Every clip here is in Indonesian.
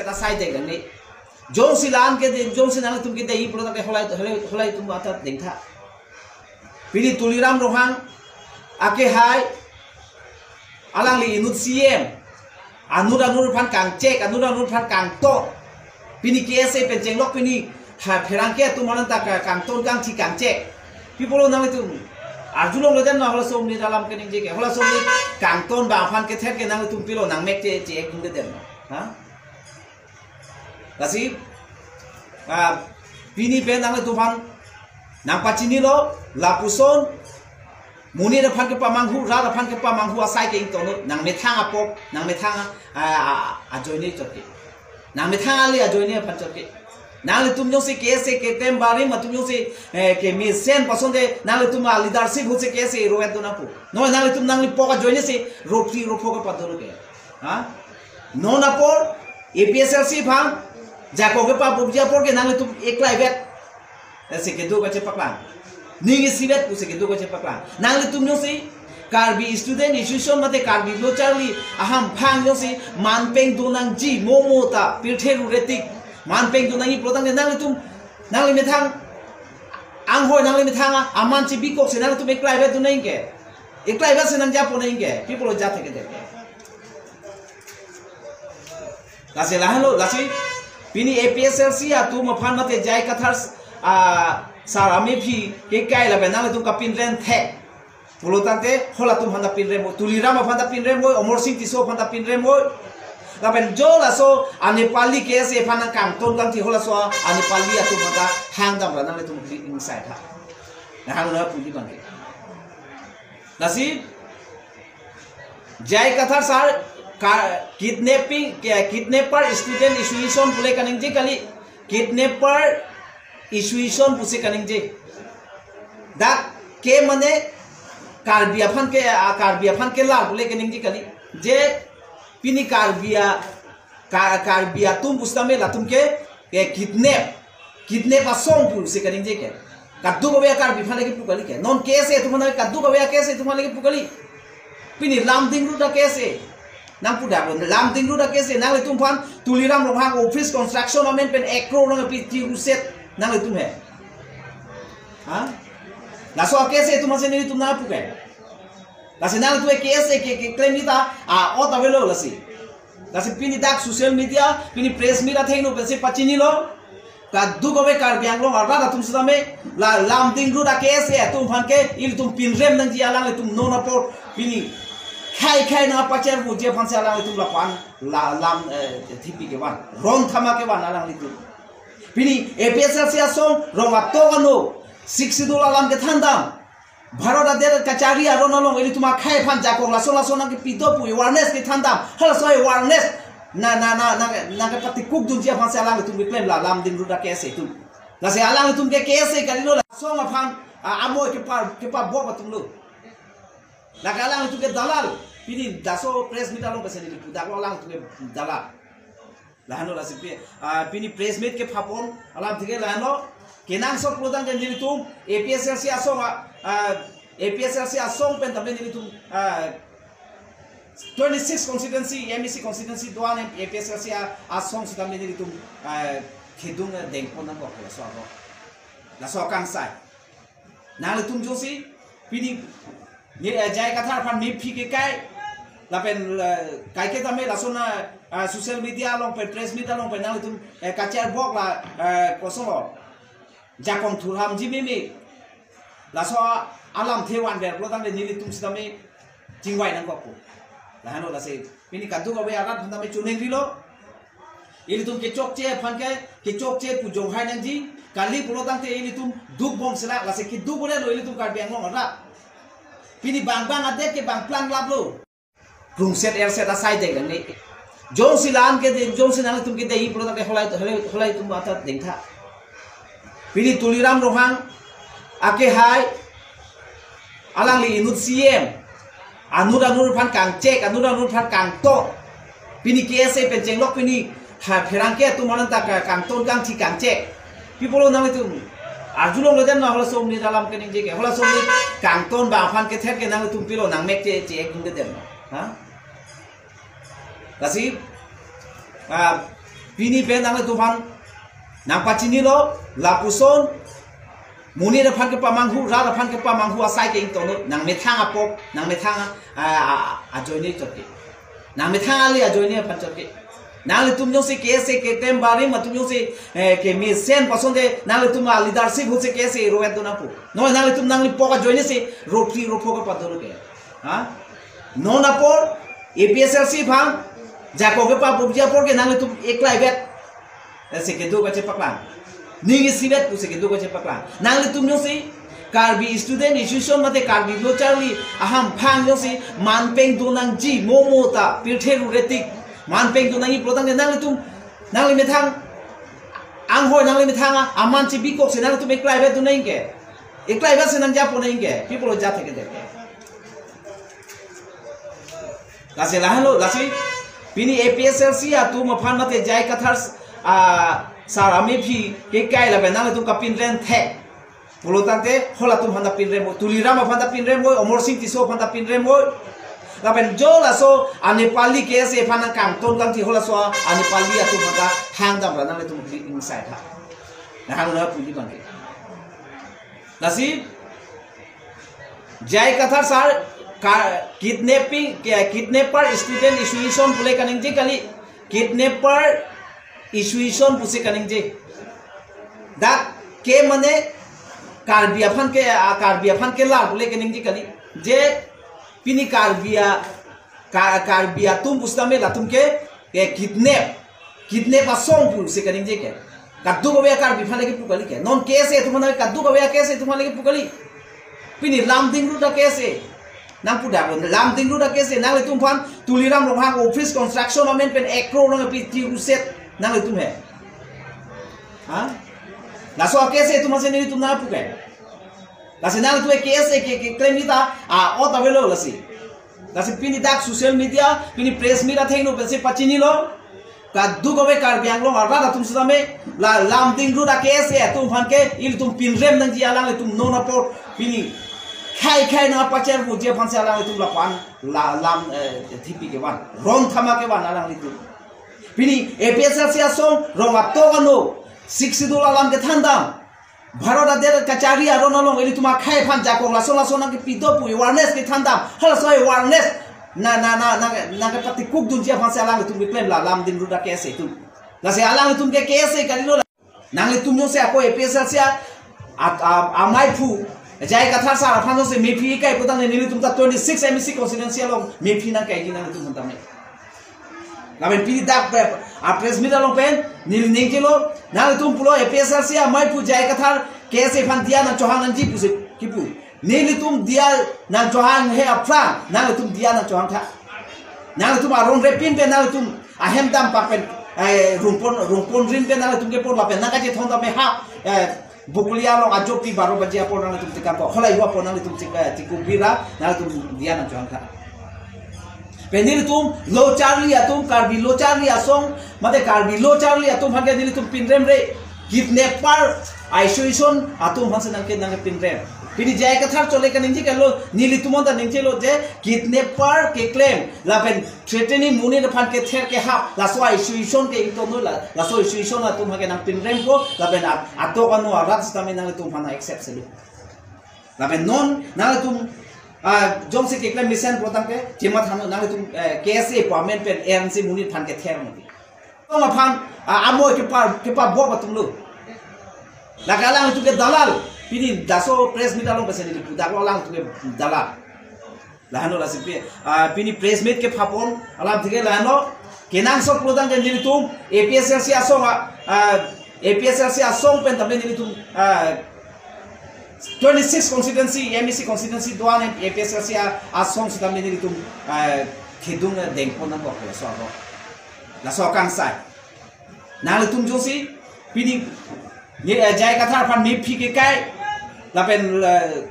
ta sai de gang ni jong silan ke de jong sinan tum ke de i product holai tum ata ding tha pini tuliram rohang ake hai alang li inut cm anur phan kang cek anur phan kang to pini ksa pen jeng lok pini ha pherang ke tu manan ta kang ton kang thi kang cek pipolo nang tu arjulong le dan na hola som ni dalam kening je ke hola som ni kang ton ba phan ke thet ke nang tu pilo nang mek che che king de den ha kasi pini pen nang tu phan nang pachini lo lapuson muni da phan ke pamanghu ra da phan ke pamanghu asai ke ing to nang me thang apok nang me thang a joini chotke nang me thang ali a joini phan chotke nang le tum se kese ke tem bari ma tum se ke mi sen pason de nang le tum leadership hu se kese ro et na pu no nang le tum nang le poka joini se ropri ropo ka padoro ke ha no na por APSLC phang jako ke pa bubja por ke nang le tum ekla bet se ke do ka che paklang ningi sibet puse ke do ka che paklang nang le tum se karbi student institution mate karbi lo charli aham phang yo se manpeng do nang ji momo ta pirtheru retik manpeng tu nangi protang de nang tum nang le methang ang hoi nang le methang aman chi bikok se nang tum eklai be tu nang ke eklai be se nang ja po nang ke people ja the ke de lase lahalo lase pini APSLC atu ma phan mate jai kathar sar ame phi ke kai la be nang tum ka pin ren the polotante hola tum handa pin re mo tulira ma phanda pin re mo omor sing ti so phanda pin re mo laben jo la so anepali ke se phana kang ton kang thi hola so anepali atu mata hang dam rana le tum inside ha na hang na puli bang nasi jai kathar sar kidnapper student institution pule kaning je kali kidnapper institution puse kaning je da ke mane karbia phan ke la pule kaning je kali je pini karbia tum pustame la tum ke kidnap asong pu se kaning je ke kaddu ko be karbi phane ke pukali ke non kese tu phane kaddu ko be kese tu phane ke pukali pini lam ding ru da kese nang puda bon lam ding ru da kese nang le tum phan tuliram ro hang office construction amen pen ekro nang pi ti ruset nang le tum he ha la so kese tu ma se ni tum na puke la se nang tu kese ke claim ni ta o ta velo la si la se pini dak social media pini press media thai no se pachini lo ka du go be kar byang lo arba da tum sudame la lam ding ru da kese tum phan ke il tum pin rem nang ji alang le tum no na por pini khai na pacher bu je phan se alang le tum la pan la lam thipi ke wan ron thama ke wan alang le tum pini APSLC asong rong to gano $60 lam ke thandam Bharot ader kachari aro nolong ini tuma khai phan jakong laso nang ke pito pu awareness ke thandam hala so awareness na ke pati kuk dun je phan se alang tum claim la lam din ruda ke se tum la se alang tum ke se kali lo so ma phan amo ke pa bo tum lo la ka alang tum ke dalal pini daso press meet along ke se ni da ko alang tum ke dalal la hano la se pini press meet ke phapon alang thike la hano kenang sok lodang ke ni tum APSLC asong pen tambe ni tum 26 constituency MEC constituency doan APSLC asong sitam ni tum khedung dengpon nang ko la so kang sai nang tum josi pini ni jai kathar phan mi phi ke kai la pen kai ke tambe la sona social media long pe press media long pe nang tum kachar bok la kosong jakong thurham jimimi la so alam thewan ber lodang de nili tum sidame jingwai nang ko la hano la se pini kaddu ko be arat phanda me chuneng rilo ili tum ke chok che phan ke chok che pu jong hai nang ji kali lodang te ili tum duk bom sela la se ki du bole lo ili tum kar beng ngong ra pini bang ade ke bang plan lab lo rung set air set asai de ni jong silan ke de jong sinan tum ke de i lodang ke holai tum ata ding tha pini tuliram rohang ake hai alang li inut cm anur phan kang cek anur phan kang to pini kese pen jeng lok pini ha pherang ke tu manan ta kang ton kang thi kang cek people nang tu arjulong le dan na hola som ni dalam kening je ke hola som ni kang ton ba phan ke thet ke nang tu pilo nang mek che king de den ha kasi pini pen nang le tuhan nang pacini lo lapuson muni da phan ke pamanghu ra da phan ke pamanghu asai ke ingto nang methang apok nang methang a joini chotke nang methang ali a joini phan chotke nang le tum se kese ke tem bari ma tum se ke mi sen pasonde nang le tum leadership ho se kese roet do na pu no nang le tum nang le poka joini se ropri ropo ka padoro ke ha no na por APSLC phang jako ke pa bubja por ke nang le tum ekla bet se ke do ka che paklan ningi sibet ku se ke do ka che paklan nang le tum se karbi student institution mate karbi lo charli aham phang yo se manpeng do nang ji momo ta pirtheru retik manpeng do nang i protang nang le tum nang le methang ang hoi nang le methang aman chi bikok se nang le tum ekla bet do nang ke ekla bet se nang ja po nang ke people ja the ke de lasi lahalo lasi pini APSLC atu maphan mate jai kathar sarami phi ke kai la benang tum kapin ren the pulotante hola tum handa pin remo tulirama handa pin remo omor sing tiso handa pin remo la ben jo la so anepali ke se phana kang ton kang ti hola so anepali atu handa hang dam rana le tum inside ha na hang na puli bang lasi jai kathar sar kidnapper student institution pule kaning je kali kidnapper institution puse kaning je dak ke mane karbia phan ke la pule kaning je kali je pini karbia tum pustame la tum ke kidnap asong puse kaning je ke kaddu ko be karbi phan ke pukali ke non kese tumana kaddu ko be kese tumana ke pukali pini lam ding ru da kese nang puda lam ting ru da kese nang le tum phan tuliram long hang office construction amen pen ekro nang pi ti uset nang le tum he ha la so kese tum se ni tum na puke la se nang tu kese ke claim ita o ta velo la si pini dak social media pini press media thei no pe se pachini lo ka du go be kar biang lo ara da tum sa me la lam ting ru da kese tum phan ke il tum pin rem nang ji alang le tum no na por pini khai na pacher bu je phan se alang tum la pan lam thipi ke wan rong thama ke wan alang litu pini APSLC asong rong atto kanu 60 dola lam ke thandam bharota der kachari aro no long eli tuma khai phan ja ko la so na ke pido pu awareness ke thandam hala so awareness na ke pati kuk dun je phan se alang tum ke claim la lam din ru da ke se tu la se alang tum ke se kali lo nang le tum no se ko APSLC amai phu jai kathar sa phano se mepi kai putang ne tum ta 26 MEC constituency long mepi na kai gina tum tam ne la ben pi dak a press meet long pen nil ning kilo na tum pulo APSLC amai phu jai kathar kese phan dia na chohang nan ji pu se kipu nil tum dia na chohang he apra na tum dia na chohang tha na tum arong repin pe na tum ahem dam pa pen rumpon rin pe na tum ke por la pen na ka je thong ta me ha bukulia long ajok ti baro baje apor nang tum tikam ko holai wa por nang tum tikubira nang tum dia na jang kha penil tum lo charli atum karbi lo charli asong mate karbi lo charli atum hage dil tum pinrem re kidnapper isolation atum hanse nang ke pinrem pini jai kathar chole ka ningji kalo nili tumon da ningche lo je kidnapper ke claim la pen threatening muni na phan ke ther ke hap la so isolation ke ito no la so isolation atum hage nang pinrem ko la pen ato kanu arat stame nang tum phana accept selu la pen non nang tum jom se ke claim mission protang ke jema thano nang tum KSA appointment pen ANC muni phan ke ther mo to ma phan amoy ke pa bo batum lu la galang tu ke dalal pini daso press meet along pesen di pudak lang tu ke dalal lahano la sipi pini press meet ke phapon alam thike lahano kenang so protang ke ni tum APSLC asong pen tambe ni tum 26 constituency MEC constituency doan APSLC asong sitam ni tum khidung dengpon nang ko so ro la so kang sai nang tum josi pini ni jai kathar phan mi phi ke kai la pen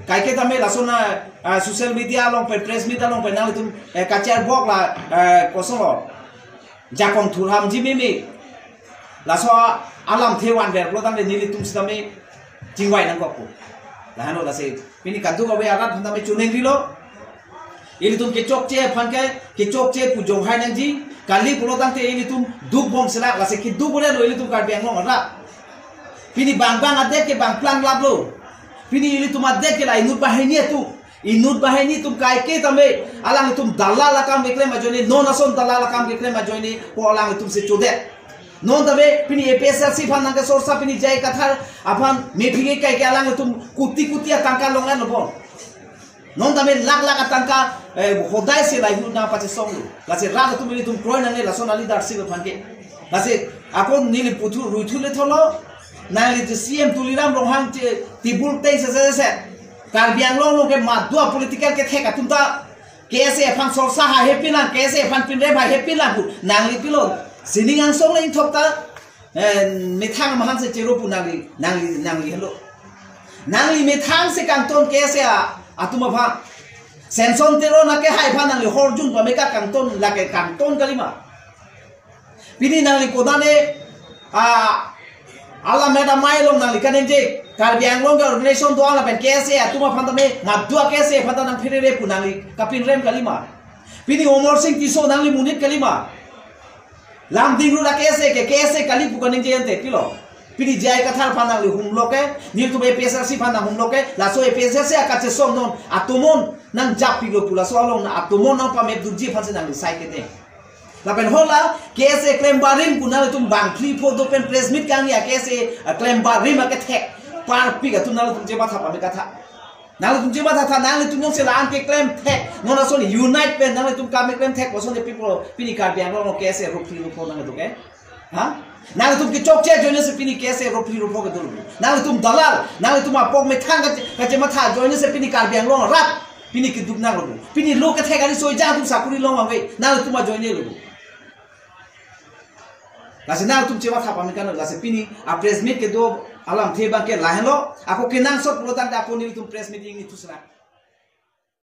kai ke tame la sona social media long pen press media long pen nang tum kachar bok la koso jakong thurham jimimi la so alam thewan ver lo tang ni tum stame jingwai nang ko la hano la se pini kaddu ko be agat tame chuneng rilo ini tum ke chok che phan ke chok che pu jong hai nang ji kali pulo tang te ini tum duk bom sela la se ki du bole lo ini tum Karbi Anglong ra pini bang ade ke bang plan lab lo pini ini tum ade ke la inut bahini tu inut bahini tum kai ke tame alang tum dalal akam bekle ma joini non ason dalal akam bekle ma joini po alang tum se chode non tabe pini APSLC phan nang ke sorsa pini jai kathar aphan mephige kai ke alang tum kuti atangka longan no non tabe lag atangka hodai se lai na pache song la se ra tum ini tum kroin nang la son ali dar se phan ke la se akon nili putu ruithule tholo nali de CM Tuliram Rohang tibul tei se Karbi Anglong lo ke madua political ke theka tumta kese phan sorsa ha happy na kese phan pinre bhai happy la bu nangli pilo sining ang song lein thokta methang mahang se chero pu nangli hello nangli methang se kangton kese atuma pha senson tero na ke hai phan nangli horjun pa meka kangton la ke kangton kalima pini nangli kodane ala meda mailong nangli kanenje Karbi Anglong ke organisation doang la pen kese atuma phan tame madua kese phan nang phirere pu nangli kapin rem kalima pini Omar Singh tiso nangli munit kalima lam dingru la kese kali pu kanenje ante kilo pini jai kathar phan nangli humloke nil tu APSLC phan nang humloke la so APSLC akache som non atumon nang japi lo pula so along na atumon na pa me durji phan se nangli sai kete lapen hola kese claim barim kunal tum bangkli pho do pen press meet kang ya kese claim barim ke thek par pi ga tunal tum jeba tha pa me katha nal tum jeba tha nal tum yong se la an ke claim thek nona so ni unite pen nal tum ka me claim thek so ne people pini Karbi Anglong kese ropli ro pho nang do ke ha nal tum ke chok che joine se pini kese ropli ro pho ke do nal tum dalal nal tum apok me thang ka je ma tha joine se pini Karbi Anglong rat pini ki duk na ro pini lo ke thek ani so ja tum sakuri lo ma we nal tum ma joine lo lase nal tum cheba tha pami kan lase pini a press meet ke do alam the bang ke lahelo ako kenang sot protan da ko ni tum press meeting ni tusra